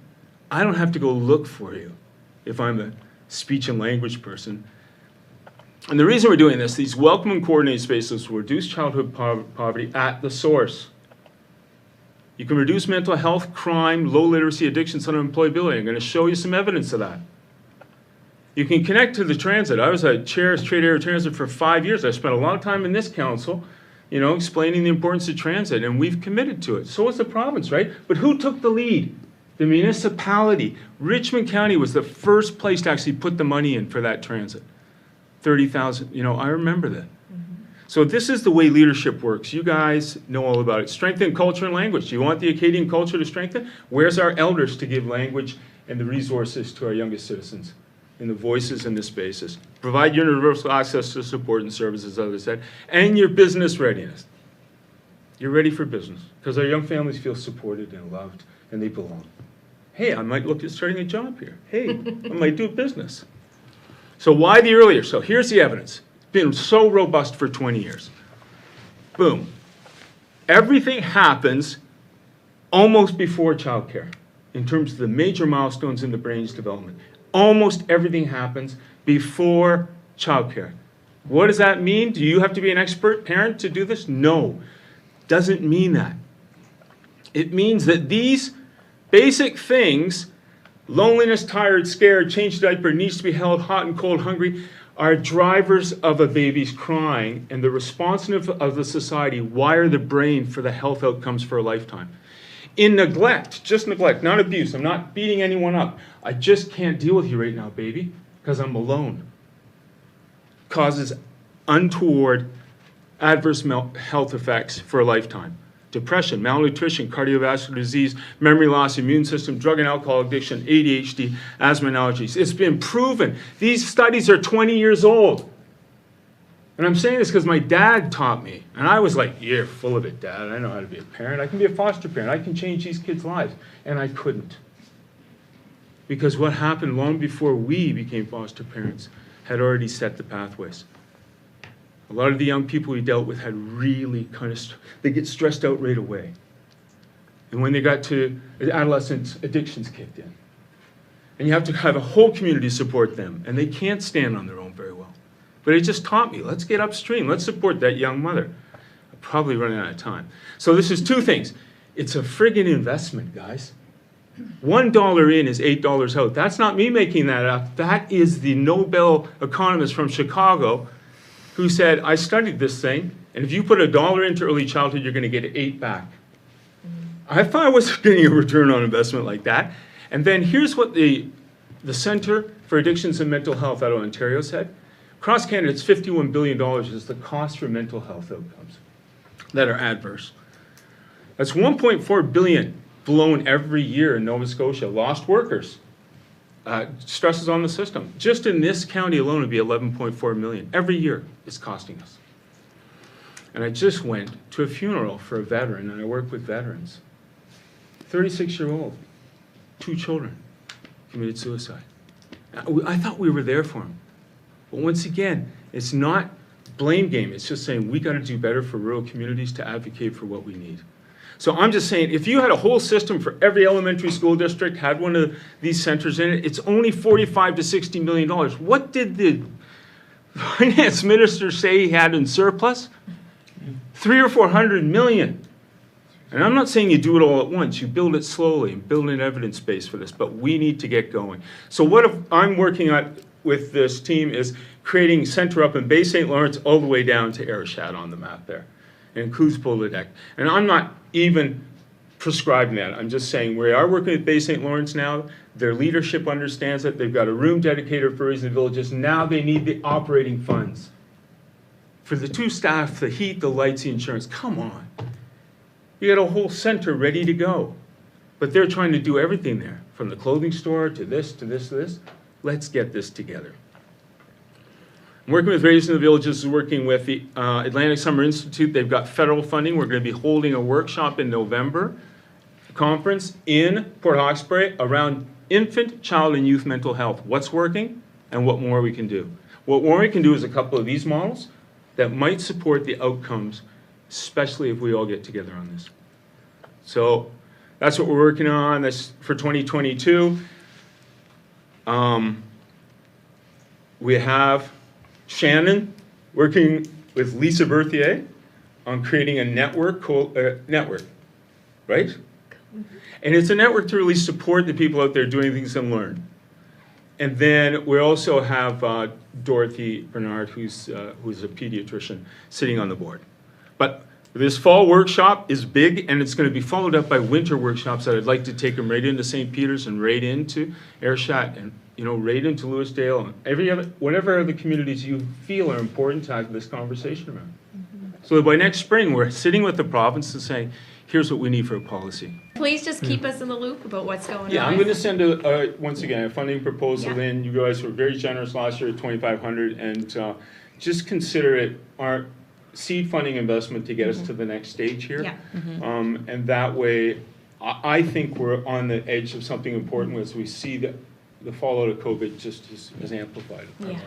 S9: I don't have to go look for you if I'm a speech and language person. And the reason we're doing this, these welcome and coordinated spaces will reduce childhood poverty at the source. You can reduce mental health, crime, low literacy, addictions, and unemployability. I'm going to show you some evidence of that. You can connect to the transit. I was a chair of Strait Area Transit for 5 years. I spent a lot of time in this council, explaining the importance of transit, and we've committed to it. So is the province, right? But who took the lead? The municipality. Richmond County was the first place to actually put the money in for that transit. 30,000, I remember that. So this is the way leadership works. You guys know all about it. Strengthen culture and language. Do you want the Acadian culture to strengthen? Where's our elders to give language and the resources to our youngest citizens and the voices and the spaces? Provide universal access to support and services, as I said, and your business readiness. You're ready for business because our young families feel supported and loved and they belong. Hey, I might look at starting a job here. Hey, I might do a business. So why the earlier? So here's the evidence. Been so robust for 20 years. Boom. Everything happens almost before childcare in terms of the major milestones in the brain's development. Almost everything happens before childcare. What does that mean? Do you have to be an expert parent to do this? No. Doesn't mean that. It means that these basic things, loneliness, tired, scared, change diaper, needs to be held, hot and cold, hungry, are drivers of a baby's crying, and the responsiveness of the society wire the brain for the health outcomes for a lifetime. In neglect, just neglect, not abuse, I'm not beating anyone up. I just can't deal with you right now, baby, because I'm alone. Causes untoward adverse health effects for a lifetime. Depression, malnutrition, cardiovascular disease, memory loss, immune system, drug and alcohol addiction, ADHD, asthma and allergies. It's been proven. These studies are 20 years old. And I'm saying this because my dad taught me. And I was like, you're full of it, Dad. I know how to be a parent. I can be a foster parent. I can change these kids' lives. And I couldn't. Because what happened long before we became foster parents had already set the pathways. A lot of the young people we dealt with had really they get stressed out right away. And when they got to adolescence, addictions kicked in. And you have to have a whole community support them. And they can't stand on their own very well. But it just taught me, let's get upstream. Let's support that young mother. I'm probably running out of time. So this is two things. It's a friggin' investment, guys. $1 in is $8 out. That's not me making that up. That is the Nobel economist from Chicago who said, I studied this thing, and if you put $1 into early childhood, you're going to get 8 back. I thought I was getting a return on investment like that. And then here's what the Centre for Addictions and Mental Health out of Ontario said. Across Canada, it's $51 billion is the cost for mental health outcomes that are adverse. That's $1.4 billion blown every year in Nova Scotia. Lost workers. Stresses on the system. Just in this county alone, it would be $11.4 million. Every year it's costing us. And I just went to a funeral for a veteran, and I work with veterans. 36-year-old, 2 children, committed suicide. I thought we were there for him. But once again, it's not blame game. It's just saying we got to do better for rural communities to advocate for what we need. So I'm just saying, if you had a whole system for every elementary school district, had one of these centers in it, it's only $45 to $60 million. What did the finance minister say he had in surplus? 300 or 400 million. And I'm not saying you do it all at once. You build it slowly and build an evidence base for this, but we need to get going. So what if I'm working on with this team is creating center up in Bay St. Lawrence all the way down to Ayrshire on the map there. It includes Polydec. And I'm not even prescribing that. I'm just saying we are working with Bay St. Lawrence now. Their leadership understands it. They've got a room dedicated for reason villages. Now they need the operating funds. For the 2 staff, the heat, the lights, the insurance, come on. You got a whole center ready to go. But they're trying to do everything there, from the clothing store to this, to this, to this. Let's get this together. I'm working with Raising the Villages, working with the Atlantic Summer Institute. They've got federal funding. We're going to be holding a workshop in November, a conference in Port Hawkesbury around infant, child, and youth mental health. What's working and what more we can do. What more we can do is a couple of these models that might support the outcomes, especially if we all get together on this. So that's what we're working on. That's for 2022. We have Shannon working with Lisa Berthier on creating a network, right? And it's a network to really support the people out there doing things and learn. And then we also have Dorothy Bernard, who's a pediatrician, sitting on the board. But this fall workshop is big, and it's going to be followed up by winter workshops that I'd like to take them right into St. Peter's and right into Ayrshire and right into Lewisdale and every other, whatever other communities you feel are important to have this conversation around. So by next spring, we're sitting with the province and saying, here's what we need for a policy.
S10: Please just keep us in the loop about what's going on.
S9: Yeah, I'm going to send once again a funding proposal in. You guys were very generous last year at $2,500, and just consider it our seed funding investment to get us to the next stage here.
S10: Yeah.
S9: And that way, I think we're on the edge of something important as we see that the fallout of COVID just is amplified.
S10: Yeah.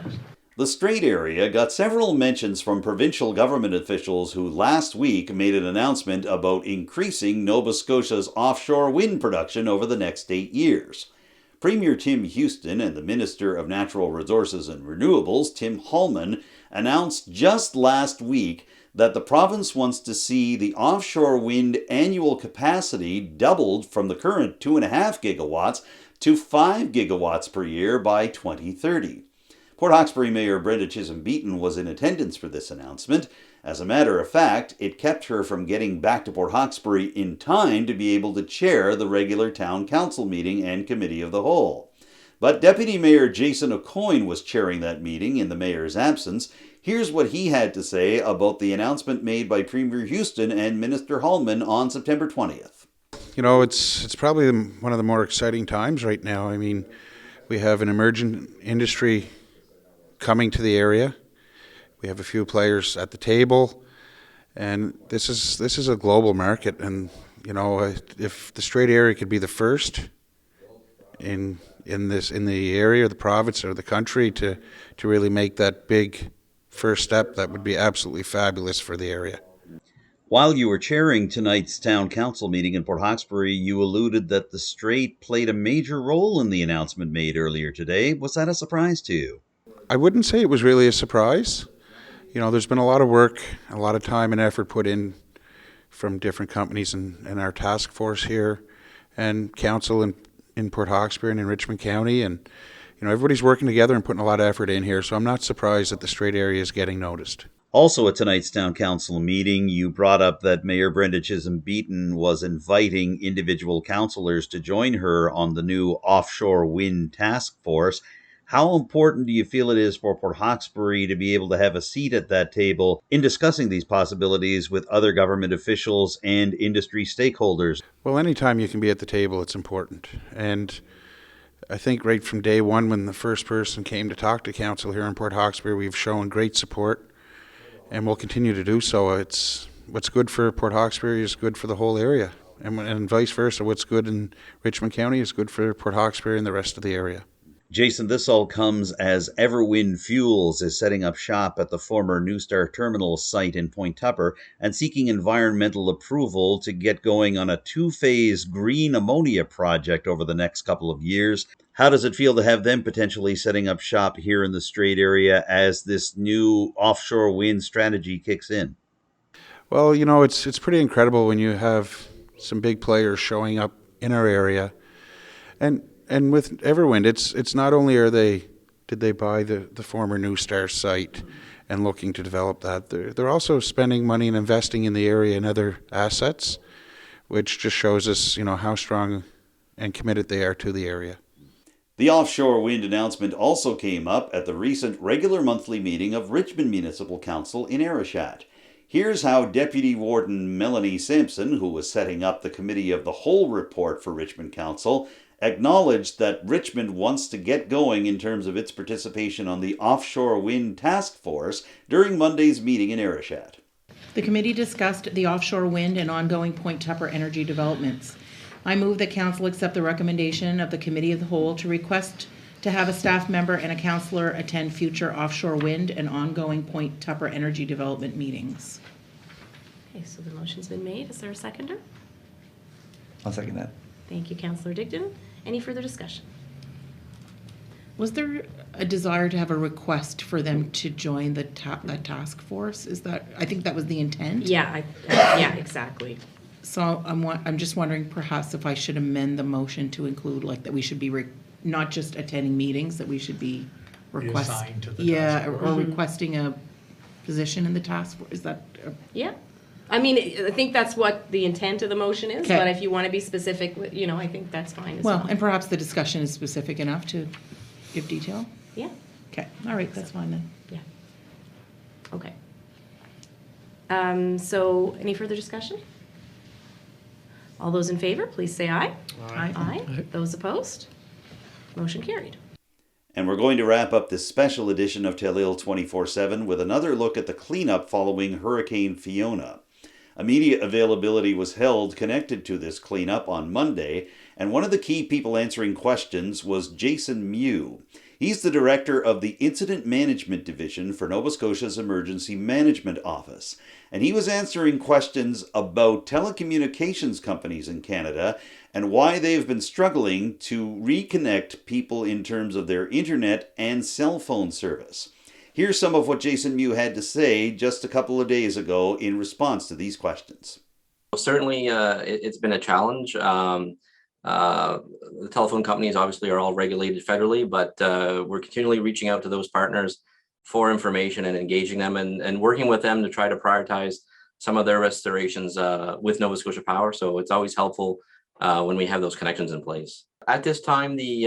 S1: The Strait area got several mentions from provincial government officials who last week made an announcement about increasing Nova Scotia's offshore wind production over the next 8 years. Premier Tim Houston and the Minister of Natural Resources and Renewables, Tim Hallman, announced just last week that the province wants to see the offshore wind annual capacity doubled from the current 2.5 gigawatts to 5 gigawatts per year by 2030. Port Hawkesbury Mayor Brenda Chisholm-Beaton was in attendance for this announcement. As a matter of fact, it kept her from getting back to Port Hawkesbury in time to be able to chair the regular town council meeting and committee of the whole. But Deputy Mayor Jason Aucoin was chairing that meeting in the mayor's absence. Here's what he had to say about the announcement made by Premier Houston and Minister Hallman on September 20th.
S7: It's probably one of the more exciting times right now. I mean, we have an emerging industry coming to the area. We have a few players at the table, and this is a global market. And if the Strait area could be the first in the area, the province, or the country to really make that big first step, that would be absolutely fabulous for the area.
S1: While you were chairing tonight's town council meeting in Port Hawkesbury, you alluded that the Strait played a major role in the announcement made earlier today. Was that a surprise to you?
S7: I wouldn't say it was really a surprise. There's been a lot of work, a lot of time and effort put in from different companies and our task force here and council in Port Hawkesbury and in Richmond County. And, everybody's working together and putting a lot of effort in here. So I'm not surprised that the Strait area is getting noticed.
S1: Also at tonight's town council meeting, you brought up that Mayor Brenda Chisholm-Beaton was inviting individual councillors to join her on the new offshore wind task force. How important do you feel it is for Port Hawkesbury to be able to have a seat at that table in discussing these possibilities with other government officials and industry stakeholders?
S7: Well, anytime you can be at the table, it's important. And I think right from day one, when the first person came to talk to council here in Port Hawkesbury, we've shown great support, and we'll continue to do so. It's what's good for Port Hawkesbury is good for the whole area, and vice versa. What's good in Richmond County is good for Port Hawkesbury and the rest of the area.
S1: Jason, this all comes as Everwind Fuels is setting up shop at the former New Star Terminal site in Point Tupper and seeking environmental approval to get going on a two-phase green ammonia project over the next couple of years. How does it feel to have them potentially setting up shop here in the Strait area as this new offshore wind strategy kicks in?
S7: Well, it's pretty incredible when you have some big players showing up in our area. And with Everwind, it's not only did they buy the former New Star site and looking to develop that, they're also spending money and investing in the area and other assets, which just shows us, how strong and committed they are to the area.
S1: The offshore wind announcement also came up at the recent regular monthly meeting of Richmond Municipal Council in Arishat. Here's how Deputy Warden Melanie Sampson, who was setting up the Committee of the Whole report for Richmond Council, acknowledged that Richmond wants to get going in terms of its participation on the Offshore Wind Task Force during Monday's meeting in Arishat.
S11: The committee discussed the offshore wind and ongoing Point Tupper energy developments. I move that Council accept the recommendation of the Committee of the Whole to request to have a staff member and a councillor attend future offshore wind and ongoing Point Tupper energy development meetings.
S4: Okay, so the motion's been made. Is there a seconder?
S5: I'll second that.
S4: Thank you, Councillor Digdon. Any further discussion?
S11: Was there a desire to have a request for them to join that task force? I think that was the intent?
S4: Yeah, yeah, exactly.
S11: So I'm just wondering perhaps if I should amend the motion to include that we should be not just attending meetings, that we should be
S12: assigned to the task force.
S11: or requesting a position in the task force. Is that?
S4: Yeah. I mean, I think that's what the intent of the motion is,
S11: Okay.
S4: but if you want to be specific, I think that's fine as well.
S11: Well, and perhaps the discussion is specific enough to give detail?
S4: Yeah.
S11: Okay, all right, that's fine then.
S4: Yeah. Okay. So any further discussion? All those in favor, please say aye.
S11: Aye.
S4: Aye. Those opposed? Motion carried.
S1: And we're going to wrap up this special edition of Telile 24/7 with another look at the cleanup following Hurricane Fiona. Immediate availability was held connected to this cleanup on Monday, and one of the key people answering questions was Jason Mew. He's the director of the Incident Management Division for Nova Scotia's Emergency Management Office, and he was answering questions about telecommunications companies in Canada and why they've been struggling to reconnect people in terms of their internet and cell phone service. Here's some of what Jason Mew had to say just a couple of days ago in response to these questions.
S3: Certainly, it's been a challenge. The telephone companies obviously are all regulated federally, but we're continually reaching out to those partners for information and engaging them and working with them to try to prioritize some of their restorations with Nova Scotia Power. So it's always helpful when we have those connections in place. At this time, the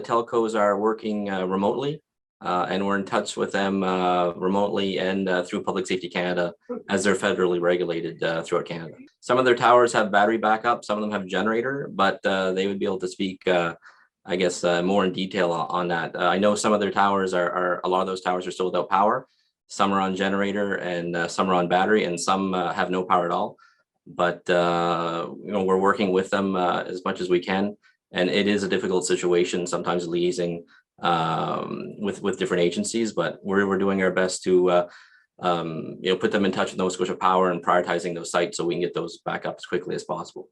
S3: telcos are working remotely. And we're in touch with them remotely and through Public Safety Canada as they're federally regulated throughout Canada. Some of their towers have battery backup, some of them have generator, but they would be able to speak, more in detail on that. I know some of their towers a lot of those towers are still without power. Some are on generator and some are on battery and some have no power at all. But, we're working with them as much as we can. And it is a difficult situation, sometimes liaising with different agencies, but we're doing our best to put them in touch with Nova Scotia Power and prioritizing those sites so we can get those back up as quickly as possible.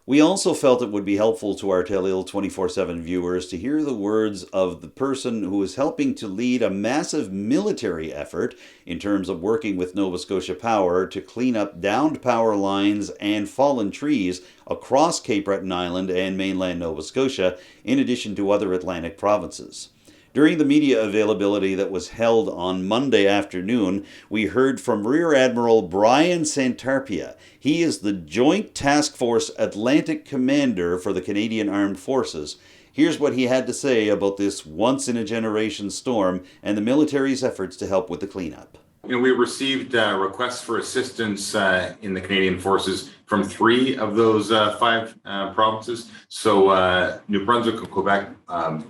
S1: We also felt it would be helpful to our Telile 24/7 viewers to hear the words of the person who is helping to lead a massive military effort in terms of working with Nova Scotia Power to clean up downed power lines and fallen trees across Cape Breton Island and mainland Nova Scotia, in addition to other Atlantic provinces. During the media availability that was held on Monday afternoon, we heard from Rear Admiral Brian Santarpia. He is the Joint Task Force Atlantic Commander for the Canadian Armed Forces. Here's what he had to say about this once-in-a-generation storm and the military's efforts to help with the cleanup.
S12: We received requests for assistance in the Canadian Forces from 3 of those 5 provinces. So New Brunswick and Quebec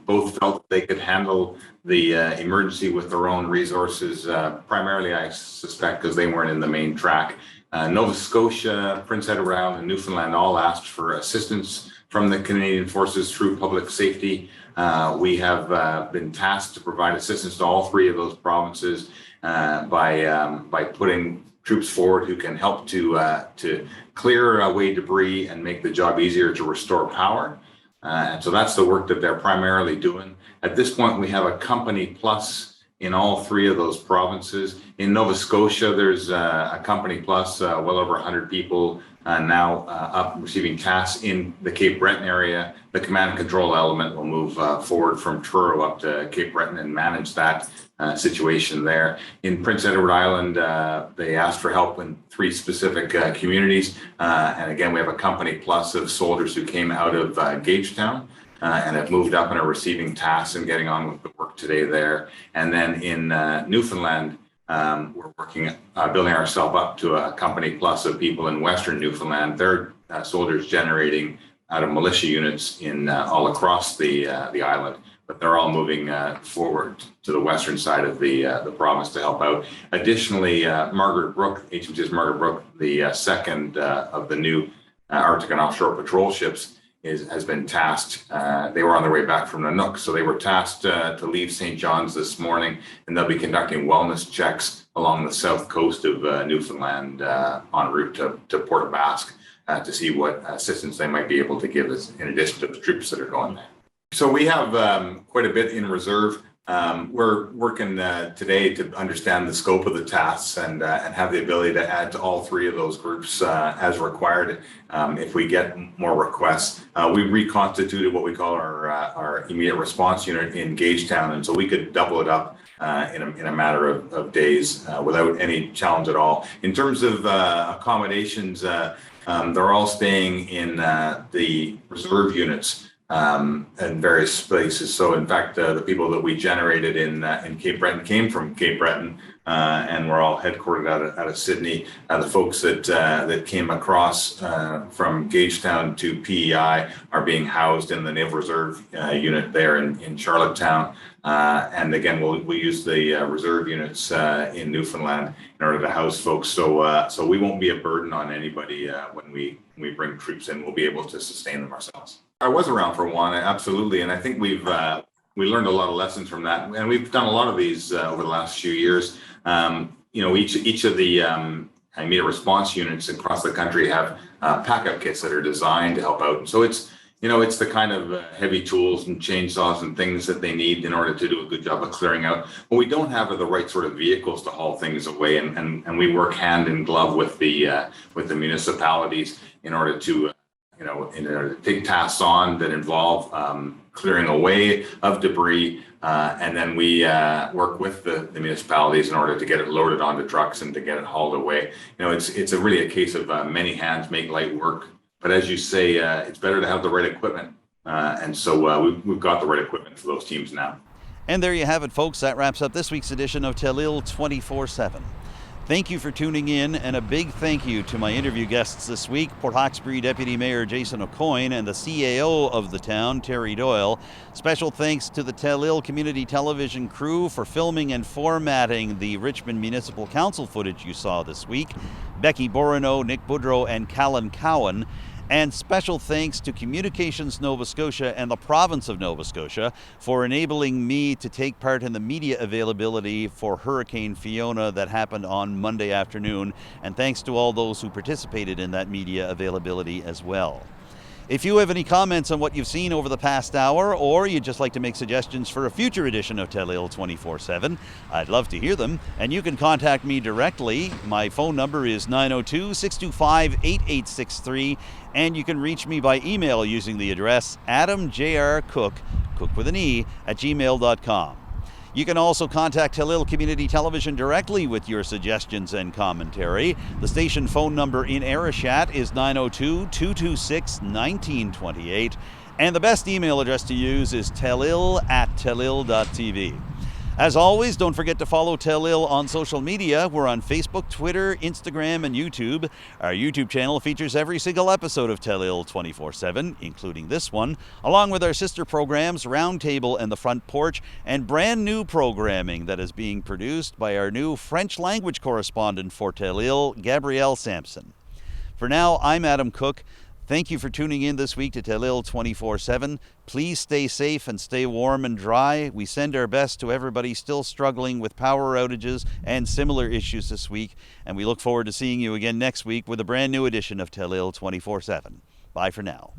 S12: both felt they could handle the emergency with their own resources, primarily, I suspect, because they weren't in the main track. Nova Scotia, Prince Edward Island, and Newfoundland all asked for assistance from the Canadian Forces through public safety. We have been tasked to provide assistance to all three of those provinces by putting troops forward who can help to clear away debris and make the job easier to restore power. And so that's the work that they're primarily doing. At this point, we have a company plus in all three of those provinces. In Nova Scotia, there's a company plus, well over 100 people now up receiving tasks in the Cape Breton area. The command and control element will move forward from Truro up to Cape Breton and manage that situation there. In Prince Edward Island, they asked for help in 3 specific communities. And again, we have a company plus of soldiers who came out of Gagetown and have moved up and are receiving tasks and getting on with the work today there. And then in Newfoundland, we're working, building ourselves up to a company plus of people in Western Newfoundland. They're soldiers generating out of militia units in all across the island, but they're all moving forward to the western side of the province to help out. Additionally, Margaret Brooke, HMCS Margaret Brooke, the second of the new Arctic and offshore patrol ships, has been tasked. They were on their way back from Nanook, so they were tasked to leave St. John's this morning, and they'll be conducting wellness checks along the south coast of Newfoundland en route to Port aux Basques to see what assistance they might be able to give us in addition to the troops that are going there. So we have quite a bit in reserve. We're working today to understand the scope of the tasks and have the ability to add to all three of those groups as required if we get more requests. We reconstituted what we call our immediate response unit in Gagetown, and so we could double it up in a matter of days without any challenge at all. In terms of accommodations, they're all staying in the reserve units in various places. So in fact, the people that we generated in Cape Breton came from Cape Breton, and we're all headquartered out of Sydney. The folks that came across from Gagetown to PEI are being housed in the Naval Reserve unit there in Charlottetown. And again, we'll use the reserve units in Newfoundland in order to house folks. So we won't be a burden on anybody when we bring troops in. We'll be able to sustain them ourselves. I was around for one, absolutely, and I think we learned a lot of lessons from that, and we've done a lot of these over the last few years. Each of the immediate response units across the country have pack-up kits that are designed to help out. And so it's the kind of heavy tools and chainsaws and things that they need in order to do a good job of clearing out. What we don't have are the right sort of vehicles to haul things away, and we work hand in glove with the municipalities in order to take tasks on that involve clearing away of debris, and then we work with the municipalities in order to get it loaded onto trucks and to get it hauled away. It's really a case of many hands make light work. But as you say, it's better to have the right equipment, and so we've got the right equipment for those teams now.
S1: And there you have it, folks. That wraps up this week's edition of Telile 24/7. Thank you for tuning in, and a big thank you to my interview guests this week, Port Hawkesbury Deputy Mayor Jason O'Coin and the CAO of the town, Terry Doyle. Special thanks to the Telile Community Television crew for filming and formatting the Richmond Municipal Council footage you saw this week, Becky Bourinot, Nick Boudreau, and Callen Cowan. And special thanks to Communications Nova Scotia and the province of Nova Scotia for enabling me to take part in the media availability for Hurricane Fiona that happened on Monday afternoon. And thanks to all those who participated in that media availability as well. If you have any comments on what you've seen over the past hour, or you'd just like to make suggestions for a future edition of Telile 24/7, I'd love to hear them, and you can contact me directly. My phone number is 902-625-8863, and you can reach me by email using the address adamjrcook, cook with an E, @gmail.com. You can also contact Telile Community Television directly with your suggestions and commentary. The station phone number in Arichat is 902-226-1928, and the best email address to use is telile@telile.tv. As always, don't forget to follow Telile on social media. We're on Facebook, Twitter, Instagram, and YouTube. Our YouTube channel features every single episode of Telile 24/7, including this one, along with our sister programs, Roundtable and The Front Porch, and brand new programming that is being produced by our new French language correspondent for Telile, Gabrielle Sampson. For now, I'm Adam Cook. Thank you for tuning in this week to Telile 24/7. Please stay safe and stay warm and dry. We send our best to everybody still struggling with power outages and similar issues this week, and we look forward to seeing you again next week with a brand new edition of Telile 24/7. Bye for now.